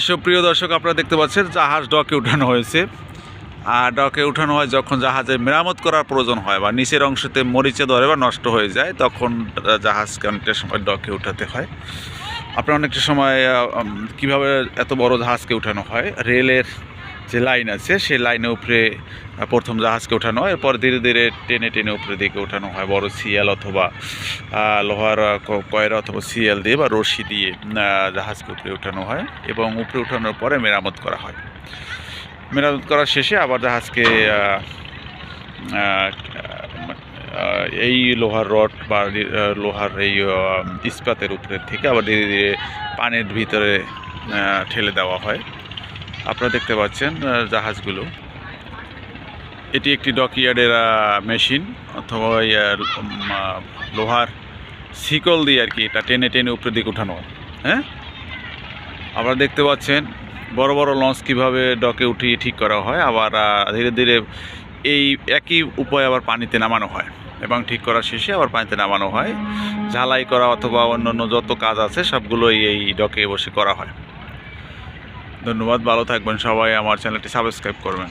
সুপ্রিয় দর্শক, আপনারা দেখতে পাচ্ছেন জাহাজ ডকে উঠানো হয়েছে। আর ডকে উঠানো হয় যখন জাহাজের মেরামত করার প্রয়োজন হয় বা নিচের অংশতে মরিচে ধরে বা নষ্ট হয়ে যায়, তখন জাহাজকে অনেকটা সময় ডকে উঠাতে হয়। আপনার অনেকটা সময় কিভাবে এত বড় জাহাজকে উঠানো হয়, রেলের যে লাইন আছে সেই লাইনের উপরে প্রথম জাহাজকে ওঠানো হয়, এরপর ধীরে ধীরে টেনে টেনে উপরের দিকে ওঠানো হয় বড় সিএল অথবা লোহার কয়রা অথবা সিএল দিয়ে বা রশি দিয়ে জাহাজকে উপরে ওঠানো হয় এবং উপরে ওঠানোর পরে মেরামত করা হয়। মেরামত করার শেষে আবার জাহাজকে এই লোহার রড বা লোহার এই ইস্পাতের উপরে থেকে আবার ধীরে ধীরে পানির ভিতরে ঠেলে দেওয়া হয়। আপনারা দেখতে পাচ্ছেন জাহাজগুলো। এটি একটি ডকইয়ার্ডের মেশিন অথবা লোহার শিকল দিয়ে আর কি এটা টেনে টেনে উপরের দিকে উঠানো হয়। হ্যাঁ, আপনারা দেখতে পাচ্ছেন বড় বড় লঞ্চ কীভাবে ডকে উঠিয়ে ঠিক করা হয়, আবার ধীরে ধীরে এই একই উপায়ে আবার পানিতে নামানো হয় এবং ঠিক করার শেষে আবার পানিতে নামানো হয়। ঝালাই করা অথবা অন্যান্য যত কাজ আছে সবগুলোই এই ডকে বসে করা হয়। ধন্যবাদ, ভালো থাকবেন সবাই, আমার চ্যানেলটি সাবস্ক্রাইব করবেন।